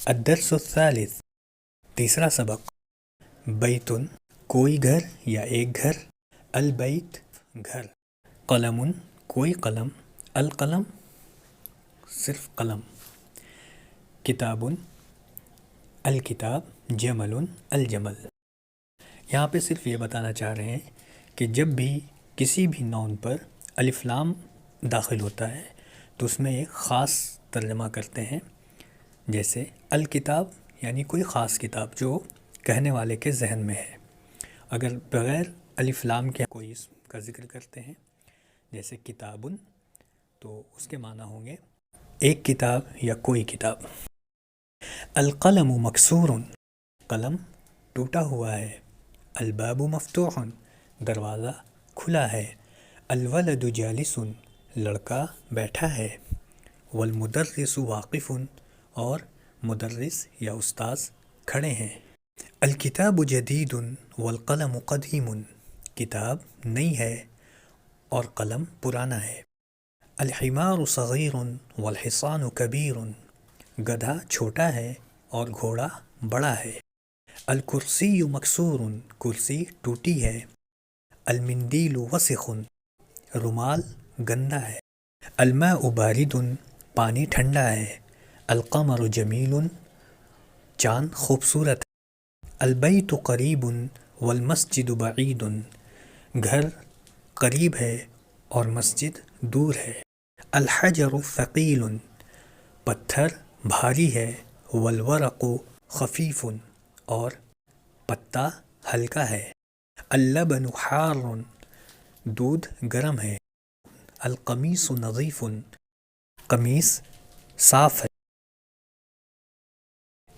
الدرس الثالث، تیسرا سبق، بیتن کوئی گھر یا ایک گھر، البیت گھر، قلم کوئی قلم، القلم صرف قلم، کتاب الکتاب، جمل الجمل۔ یہاں پہ صرف یہ بتانا چاہ رہے ہیں کہ جب بھی کسی بھی نون پر الف لام داخل ہوتا ہے تو اس میں ایک خاص ترجمہ کرتے ہیں، جیسے الکتاب یعنی کوئی خاص کتاب جو کہنے والے کے ذہن میں ہے۔ اگر بغیر الف لام کے کوئی اسم کا ذکر کرتے ہیں جیسے کتابن، تو اس کے معنی ہوں گے ایک کتاب یا کوئی کتاب۔ القلم مکسور، قلم ٹوٹا ہوا ہے۔ الباب مفتوح، دروازہ کھلا ہے۔ الولد جالس، لڑکا بیٹھا ہے۔ والمدرس واقف، اور مدرس یا استاذ کھڑے ہیں۔ الکتاب جدید والقلم قدیم، کتاب نئی ہے اور قلم پرانا ہے۔ الحمار صغیر والحصان کبیر، گدھا چھوٹا ہے اور گھوڑا بڑا ہے۔ الکرسی مکسور، کرسی ٹوٹی ہے۔ المندیل وسخ، رومال گندا ہے۔ الماء بارد، پانی ٹھنڈا ہے۔ القمر جمیل، چاند خوبصورت ہے۔ البیت قریب والمسجد بعید، گھر قریب ہے اور مسجد دور ہے۔ الحجر ثقیل، پتھر بھاری ہے۔ والورق خفیف، اور پتا ہلکا ہے۔ اللبن حار، دودھ گرم ہے۔ القمیص نظیف، قمیص صاف ہے۔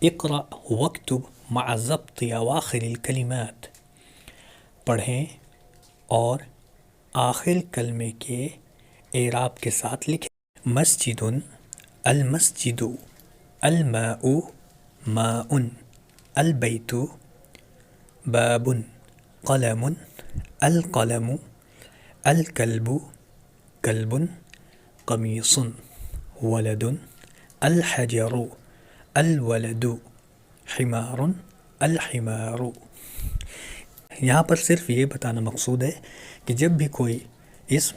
اقرأ واکتب مع ضبط اواخر الکلمات، پڑھیں اور آخر کلمے کے اعراب کے ساتھ لکھیں۔ مسجد، المسجد۔ الماء، ماء۔ البیت، باب۔ قلم، القلم۔ الکلب، کلب۔ قمیص، ولد۔ الحجر، الولد۔ حمار، الحمار۔ یہاں پر صرف یہ بتانا مقصود ہے کہ جب بھی کوئی اسم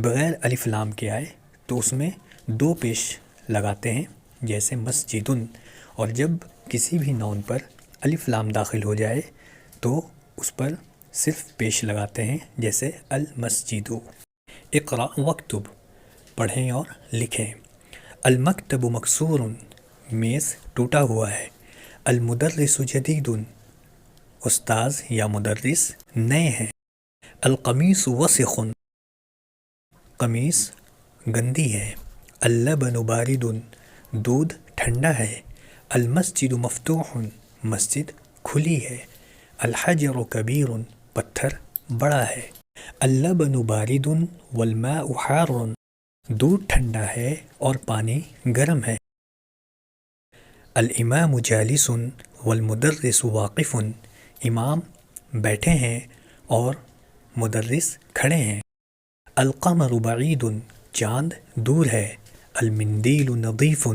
بغیر الف لام کے آئے تو اس میں دو پیش لگاتے ہیں، جیسے مسجدن، اور جب کسی بھی نون پر الف لام داخل ہو جائے تو اس پر صرف پیش لگاتے ہیں، جیسے المسجد۔ اقرأ واکتب، پڑھیں اور لکھیں۔ المکتب مکسور، میز ٹوٹا ہوا ہے۔ المدرس جدید، استاذ یا مدرس نئے ہیں۔ القمیص وسخ، قمیص گندی ہے۔ اللبن بارد، دودھ ٹھنڈا ہے۔ المسجد مفتوح، مسجد کھلی ہے۔ الحجر کبیر، پتھر بڑا ہے۔ اللبن بارد والماء حار، دودھ ٹھنڈا ہے اور پانی گرم ہے۔ الامام جالس والمدرس واقف، امام بیٹھے ہیں اور مدرس کھڑے ہیں۔ القمر بعید، چاند دور ہے۔ المندیل نظیف،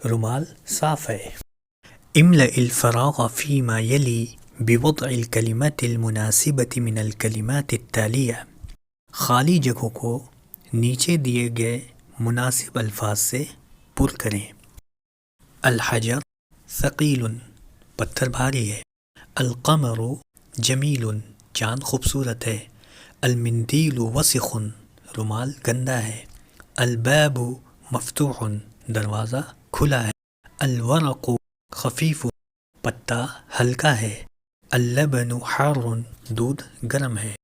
رومال صاف ہے۔ املأ الفراغ فيما يلي بوضع الكلمات المناسبة من الكلمات التالية، خالی جگہوں کو نیچے دیے گئے مناسب الفاظ سے پر کریں۔ الحجر ثقیل، پتھر بھاری ہے۔ القمر جمیل، چاند خوبصورت ہے۔ المندیل وسخ، رومال گندا ہے۔ الباب مفتوح، دروازہ کھلا ہے۔ الورق خفیف، پتا ہلکا ہے۔ اللبن حار، دودھ گرم ہے۔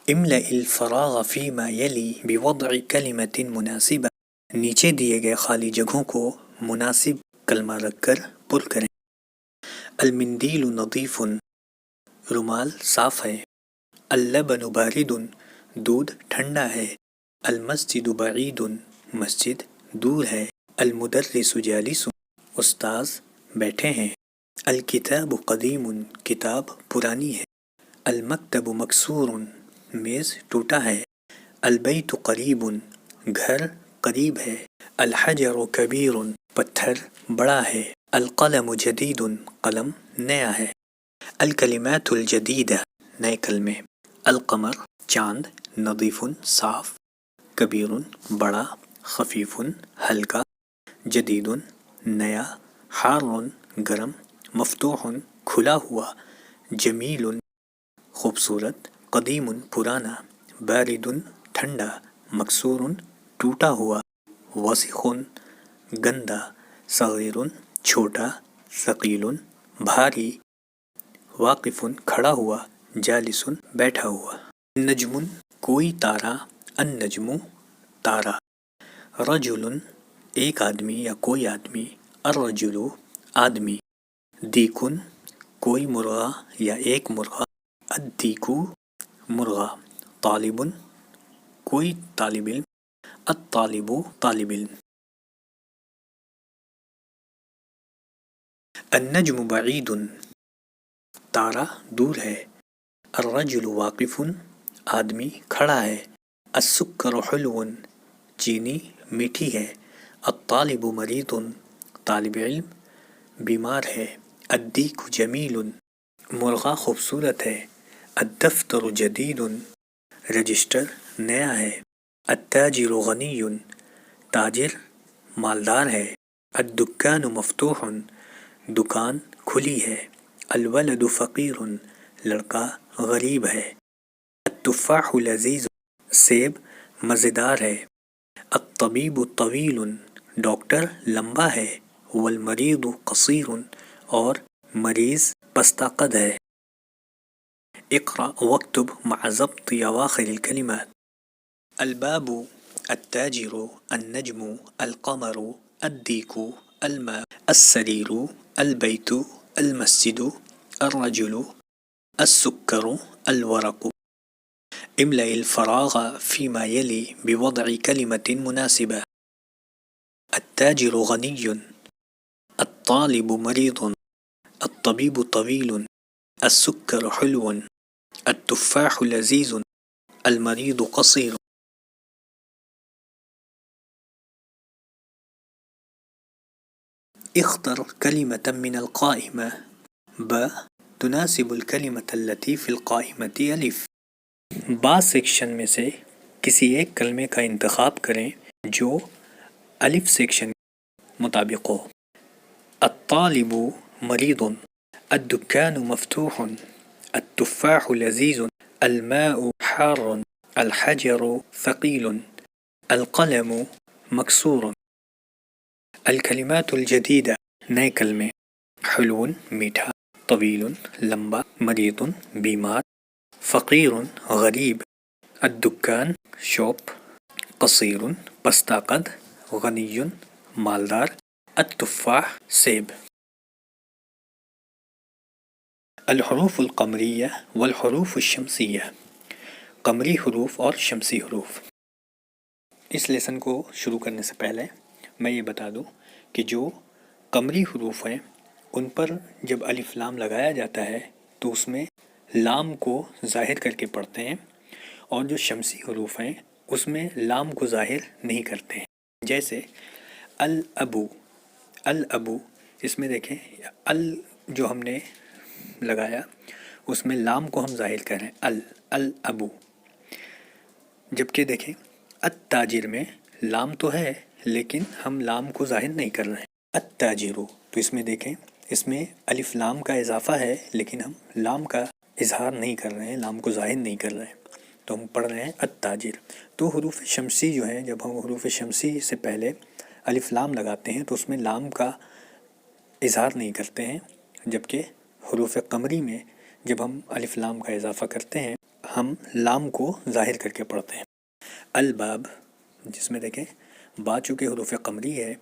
املأ الفراغ فيما يلي بوضع كلمة مناسبة، نیچے دیے گئے خالی جگہوں کو مناسب کلمہ رکھ کر پر کریں۔ المندیل نظیف، رومال صاف ہے۔ اللبن بارد، دودھ ٹھنڈا ہے۔ المسجد بعید، مسجد دور ہے۔ المدرس جالس، استاذ بیٹھے ہیں۔ الکتاب قدیم، کتاب پرانی ہے۔ المکتب مکسور، میز ٹوٹا ہے۔ البیت قریب، گھر قریب ہے. الحجر کبیر پتھر بڑا ہے. القلم جدید قلم نیا ہے. الکلمات الجدیدہ نئے کلمے. القمر چاند نظیف صاف. کبیر بڑا. خفیف ہلکا. جدید نیا. حار گرم. مفتوح کھلا ہوا. جمیل خوبصورت. قدیم پرانا. بارد ٹھنڈا. مکسور ٹوٹا ہوا. وسخ گندا. صغیر چھوٹا. ثقیل بھاری. واقف کھڑا ہوا. جالس بیٹھا ہوا. نجم کوئی تارا. النجم تارا. رجل ایک آدمی یا کوئی آدمی. الرجل آدمی. دیکن کوئی مرغا یا ایک مرغا. الدیکو مرغا. طالب کوئی طالب علم. الطالب طالب علم. النجم بعید تارا دور ہے. الرجل واقف آدمی کھڑا ہے. السکر حلو چینی میٹھی ہے. الطالب مریض طالب علم بیمار ہے. الدیک جمیل مرغا خوبصورت ہے. الدفتر جدید رجسٹر نیا ہے. التاجر غنی تاجر مالدار ہے. الدکان مفتوح دکان کھلی ہے. الولد فقیر لڑکا غریب ہے. التفاح لذیذ سیب مزیدار ہے. الطبیب طویل ڈاکٹر لمبا ہے. والمریض قصیر اور مریض پستہ قد ہے. اقرأ واكتب مع ضبط أواخر الكلمات. الباب التاجر النجم القمر الديك الماء السرير البيت المسجد الرجل السكر الورق. املأ الفراغ فيما يلي بوضع كلمة مناسبة. التاجر غني. الطالب مريض. الطبيب طويل. السكر حلو. التفاح لذيذ. المريض قصير. اختر كلمة من القائمة. ب تناسب الكلمة التي في القائمة ألف. با سیکشن میں سے کسی ایک کلمے کا انتخاب کریں جو الف سیکشن مطابق ہو. الطالب مريض. الدكان مفتوح. التفاح لذيذ. الماء حار. الحجر ثقيل. القلم مكسور. الكلمات الجديدة نئے کلمے. حلو میٹھا. طویل لمبا. مریض بیمار. فقیر غریب. الدکان شاپ. قصیر پستہ قد. غنی مالدار. التفاح سیب. الحروف القمریہ والحروف الشمسیہ. قمری حروف اور شمسی حروف. اس لیسن کو شروع کرنے سے پہلے میں یہ بتا دوں کہ جو قمری حروف ہیں ان پر جب الف لام لگایا جاتا ہے تو اس میں لام کو ظاہر کر کے پڑھتے ہیں، اور جو شمسی حروف ہیں اس میں لام کو ظاہر نہیں کرتے ہیں. جیسے الابو. الابو اس میں دیکھیں ال جو ہم نے لگایا اس میں لام کو ہم ظاہر کر رہے ہیں الابو. جبکہ دیکھیں التاجر میں لام تو ہے لیکن ہم لام کو ظاہر نہیں کر رہے ہیں. التاجرو تو اس میں دیکھیں اس میں الف لام کا اضافہ ہے لیکن ہم لام کا اظہار نہیں کر رہے ہیں، لام کو ظاہر نہیں کر رہے ہیں، تو ہم پڑھ رہے ہیں التاجر. تو حروف شمسی جو ہیں جب ہم حروف شمسی سے پہلے الف لام لگاتے ہیں تو اس میں لام کا اظہار نہیں کرتے ہیں، جبکہ حروف قمری میں جب ہم الف لام کا اضافہ کرتے ہیں ہم لام کو ظاہر کر کے پڑھتے ہیں. الباب جس میں دیکھیں با چونکہ حروف قمری ہے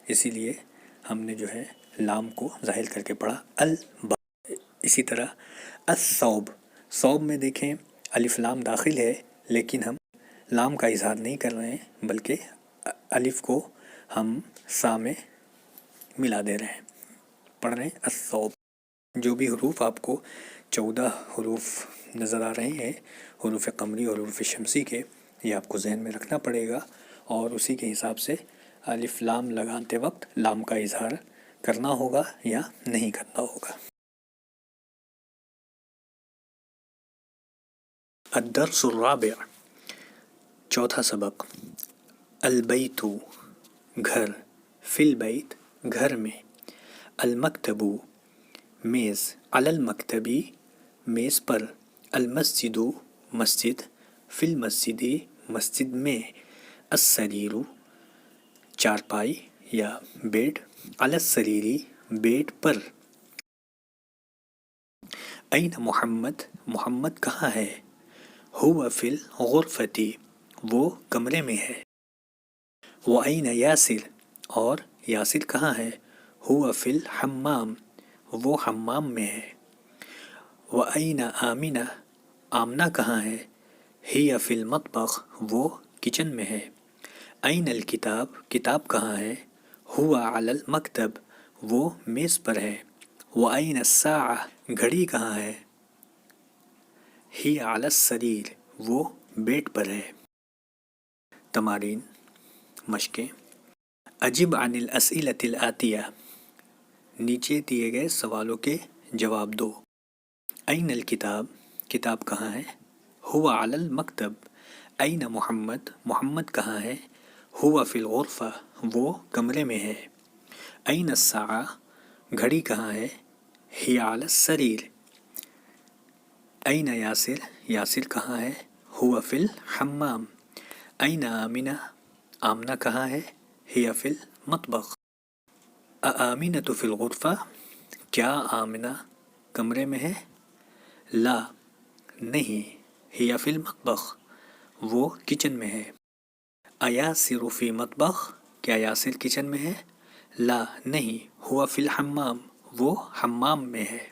اسی لیے ہم نے جو ہے لام کو ظاہر کر کے پڑھا الباب. اسی طرح الثوب. ثوب میں دیکھیں الف لام داخل ہے لیکن ہم لام کا اظہار نہیں کر رہے ہیں بلکہ الف کو ہم سا میں ملا دے رہے ہیں، پڑھ رہے ہیں الثوب. جو بھی حروف آپ کو 14 حروف نظر آ رہے ہیں حروف قمری اور حروف شمسی کے، یہ آپ کو ذہن میں رکھنا پڑے گا اور اسی کے حساب سے الف لام لگاتے وقت لام کا اظہار کرنا ہوگا یا نہیں کرنا ہوگا۔ الدرس الرابع، چوتھا سبق، البیت گھر، فی البیت گھر میں، المکتب میز، علی المکتبی میز پر، المسجد مسجد، فی المسجد مسجد میں، السریر چارپائی یا بیڈ، علی السریری بیڈ پر، این محمد محمد کہاں ہے، ہو فی الغرفتی وہ کمرے میں ہے، وَأَيْنَ یاسر اور یاسر کہاں ہے، ہو فی الحمام وہ حمام میں ہے، وَأَيْنَ آمنہ آمنہ کہاں ہے، ہی فی المطبخ وہ کچن میں ہے، این الکتاب کتاب کہاں ہے، ہوا علی المکتب وہ میز پر ہے، وَأَيْنَ الساعہ گھڑی کہاں ہے، ہی علی السریر وہ بیڈ پر ہے۔ تمارین مشقیں، اجب عن الاسئلة الآتیہ نیچے دیے گئے سوالوں کے جواب دو۔ این الکتاب کتاب کہاں ہے، ہوا علی المکتب، این محمد محمد کہاں ہے، ہوا فی الغرفہ وہ کمرے میں ہے، این الساعہ گھڑی کہاں ہے، ہی علی السریر، این یاسر یاسر کہاں ہے، ہوا فی الحمام، این آمنہ آمنہ کہاں ہے، ہی فی المطبخ، آمنۃ فی الغرفہ کیا آمنہ کمرے میں ہے، لا نہیں، ہی فی المطبخ وہ کچن میں ہے، ایاسر فی مطبخ کیا یاسر کچن میں ہے، لا نہیں، ہوا فی الحمام وہ حمام میں ہے،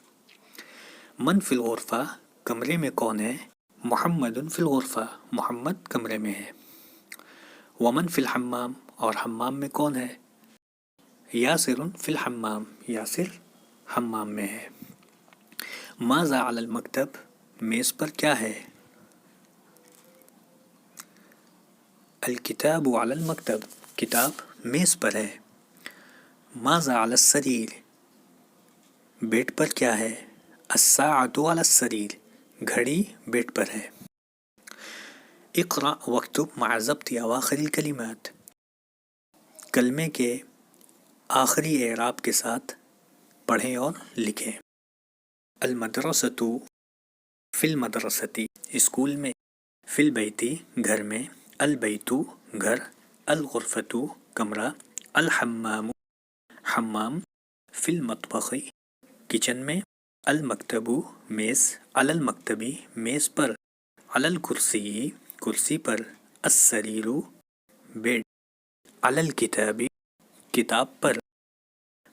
من فی الغرفہ کمرے میں کون ہے، محمد فی الغرفہ محمد کمرے میں ہے، ومن فی الحمام اور حمام میں کون ہے، یاسر فی الحمام یاسر حمام میں ہے، ماذا علی المکتب میز پر کیا ہے، الکتاب علی المکتب کتاب میز پر ہے، ماذا علی السریر بیڈ پر کیا ہے، الساعۃ علی السریر گھڑی بیڈ پر ہے، اقرأ واکتب مع ضبط اواخر الکلمات کلمے کے آخری اعراب کے ساتھ پڑھیں اور لکھیں، المدرسۃ فی المدرستی اسکول میں، فی البیتی گھر میں، البیت گھر، الغرفۃ کمرہ، الحمام حمام، فی المطبخ کچن میں، المکتب میز، علی المکتبی میز پر، علی الکرسی کرسی پر، السریر بیڈ، علی الکتاب کتاب پر،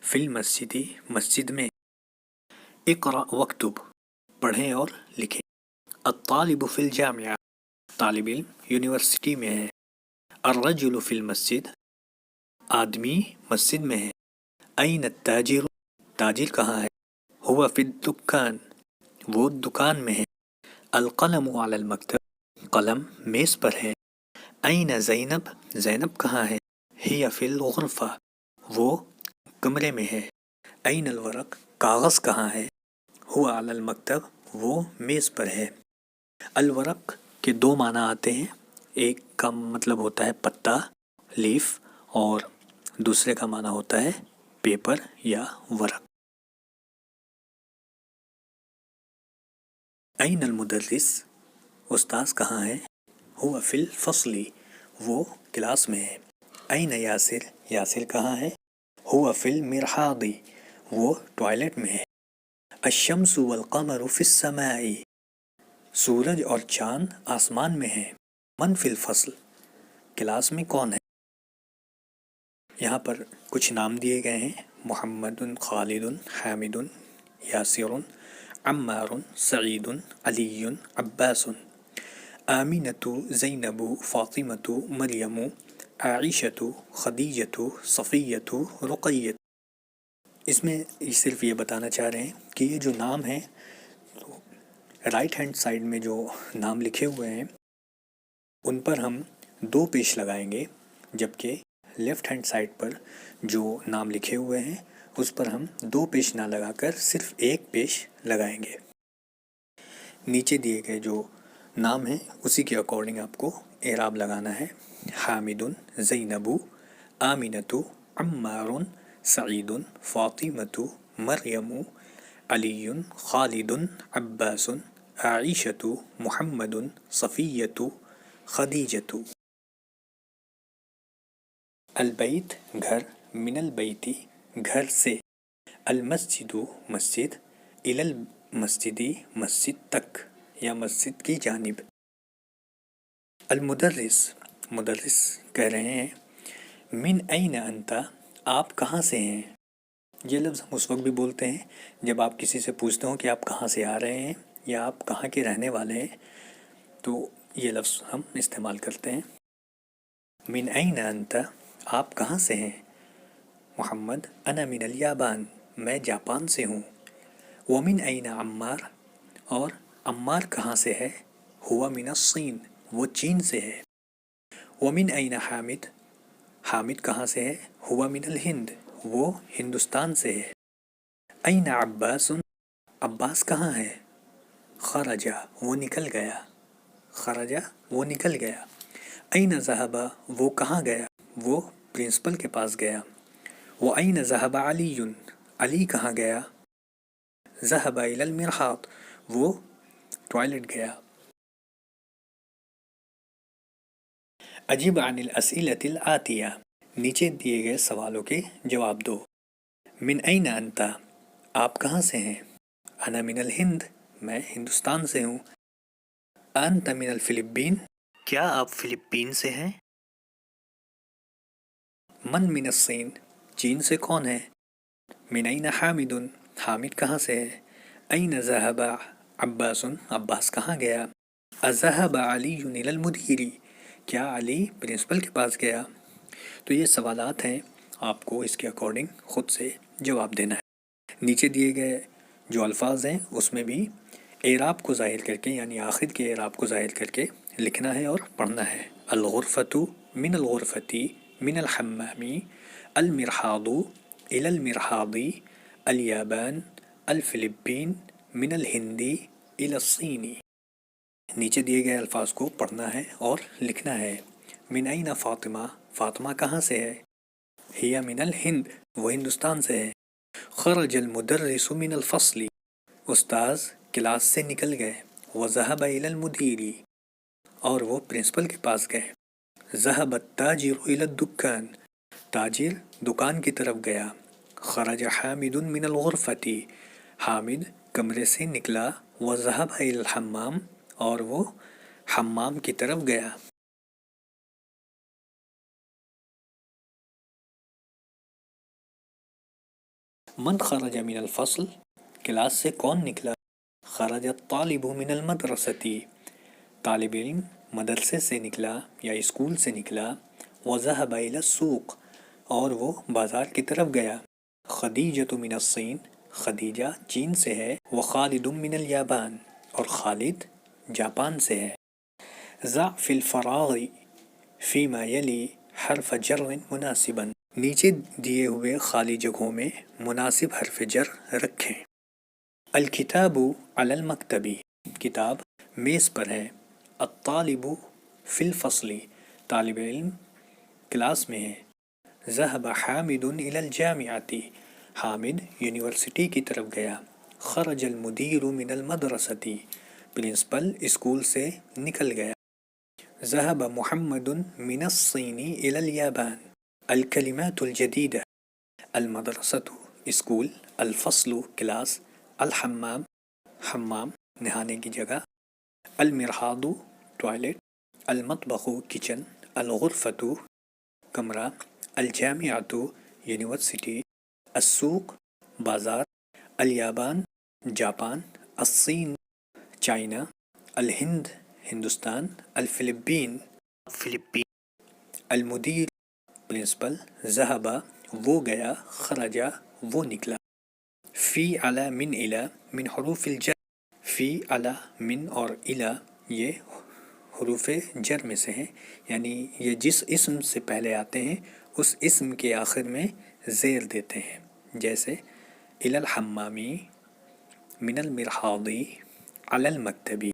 فی المسجد مسجد میں، اقرأ واکتب پڑھیں اور لکھیں، الطالب فی الجامعہ طالب علم یونیورسٹی میں ہے، الرجل فی المسجد آدمی مسجد میں ہے، این التاجر تاجر کہاں ہے، ہوا فی الدکان وہ دکان میں ہے، القلم علی المکتب قلم میز پر ہے، این زینب زینب کہاں ہے، ہی فی الغرفہ وہ کمرے میں ہے، این الورق کاغذ کہاں ہے، ہوا علی المکتب وہ میز پر ہے، الورق کے دو معنی آتے ہیں، ایک کا مطلب ہوتا ہے پتا لیف اور دوسرے کا معنی ہوتا ہے پیپر یا ورق۔ این المدرس استاذ کہاں ہے، ہوا فی الفصل وہ کلاس میں ہے، این یاسر یاسر کہاں ہے، ہوا فی المرحاض وہ ٹوائلٹ میں ہے، الشمس والقمر فی السماء سورج اور چاند آسمان میں ہے، من فی الفصل کلاس میں کون ہے۔ یہاں پر کچھ نام دیے گئے ہیں، محمد، خالد، حامد، یاسر، عمار، سعید، علی، عباس، آمینۃ، زینب، فاطمۃ، مریم، عائشۃ، خدیجۃ، صفیۃ، رقیہ۔ اس میں صرف یہ بتانا چاہ رہے ہیں کہ یہ جو نام ہیں رائٹ ہینڈ سائڈ میں جو نام لکھے ہوئے ہیں ان پر ہم دو پیش لگائیں گے، جبکہ لیفٹ ہینڈ سائڈ پر جو نام لکھے ہوئے ہیں اس پر ہم 2 پیش نہ لگا کر صرف 1 پیش لگائیں گے۔ نیچے دیے گئے جو نام ہیں اسی کے اکارڈنگ آپ کو اعراب لگانا ہے۔ حامد، زینب، آمنۃ، عمار، سعید، فاطمۃ، مریم، علی، خالد، عباس، عائشۃ، محمد، صفیۃ، خدیجۃ۔ البیت گھر، من البیت گھر سے، المسجد مسجد، الی المسجد مسجد تک یا مسجد کی جانب۔ المدرس مدرس کہہ رہے ہیں من این انت آپ کہاں سے ہیں۔ یہ لفظ ہم اس وقت بھی بولتے ہیں جب آپ کسی سے پوچھتے ہو کہ آپ کہاں سے آ رہے ہیں یا آپ کہاں کے رہنے والے ہیں، تو یہ لفظ ہم استعمال کرتے ہیں۔ من این انت آپ کہاں سے ہیں۔ محمد، انا من الیابان میں جاپان سے ہوں۔ ومن این عمار اور عمار کہاں سے ہے۔ ہوا من الصین وہ چین سے ہے۔ ومن این حامد حامد کہاں سے ہے۔ ہوا من الہند وہ ہندوستان سے ہے۔ این عباس عباس کہاں ہے۔ خرجا وہ نکل گیا، خرجا وہ نکل گیا۔ این ذهب وہ کہاں گیا، وہ پرنسپل کے پاس گیا۔ وَأَيْنَ ذَهَبَ عَلِيٌّ علی کہاں گیا۔ ذهب إلى المرحاض وہ ٹوائلٹ گیا۔ اجب عن الأسئلة الآتية نیچے دیے گئے سوالوں کے جواب دو۔ من أين أنت آپ کہاں سے ہیں۔ أنا من الهند میں ہندوستان سے ہوں۔ أنت من الفلپین کیا آپ فلپین سے ہیں۔ من من الصین چین سے کون ہے۔ من أين حامد حامد کہاں سے ہے۔ أين ذهب عباس عباس کہاں گیا۔ أذهب علي إلى المدير کیا علی پرنسپل کے پاس گیا۔ تو یہ سوالات ہیں، آپ کو اس کے اکارڈنگ خود سے جواب دینا ہے۔ نیچے دیے گئے جو الفاظ ہیں اس میں بھی اعراب کو ظاہر کر کے یعنی آخر کے اعراب کو ظاہر کر کے لکھنا ہے اور پڑھنا ہے۔ الغرفۃ من الغرفۃ من الحمام، المرحاض إلى المرحاض، الیابان الفلپین من الہند إلى الصین۔ نیچے دیے گئے الفاظ کو پڑھنا ہے اور لکھنا ہے۔ من این فاطمہ فاطمہ کہاں سے ہے۔ ہی من الہند وہ ہندوستان سے ہے۔ خرج المدرس من الفصل استاذ کلاس سے نکل گئے۔ وذهب إلى المدير اور وہ پرنسپل کے پاس گئے۔ ذهب التاجر إلى الدکان تاجر دکان کی طرف گیا۔ خرج حامد من الغرفة حامد کمرے سے نکلا۔ وذهب إلى الحمام اور وہ حمام کی طرف گیا۔ من خرج من الفصل کلاس سے کون نکلا۔ خرج الطالب من المدرسة طالب علم مدرسے سے نکلا یا اسکول سے نکلا۔ وذهب إلى السوق اور وہ بازار کی طرف گیا۔ خدیجۃ من الصین خدیجہ چین سے ہے۔ وخالد من الیابان اور خالد جاپان سے ہے۔ ضع فی الفراغ فیما یلی حرف جر مناسبا نیچے دیے ہوئے خالی جگہوں میں مناسب حرف جر رکھیں۔ الکتاب علی المکتب کتاب میز پر ہے۔ الطالب فی الفصل طالب علم کلاس میں ہے۔ ذهب حامد إلى الجامعة حامد یونیورسٹی کی طرف گیا۔ خرج المدیر من المدرسة پرنسپل اسکول سے نکل گیا۔ ذهب محمد من الصین إلى اليابان الکلمات الجدیدة المدرسة اسکول، الفصل کلاس، الحمام حمام نہانے کی جگہ، المرحاض ٹوائلٹ، المطبخ کچن، الغرفة کمرہ، الجامعة یونیورسٹی، السوق بازار، الیابان جاپان، الصین چائنا، الہند ہندوستان، الفلپین فلپین، المدیر پرنسپل، ذهب وہ گیا، خرجا وہ نکلا۔ فی علی من الی من حروف الجر فی علی من اور الی یہ حروف جر میں سے ہیں، یعنی یہ جس اسم سے پہلے آتے ہیں اس اسم کے آخر میں زیر دیتے ہیں، جیسے الی الحمامی، من المرحاضی، علی المکتبی۔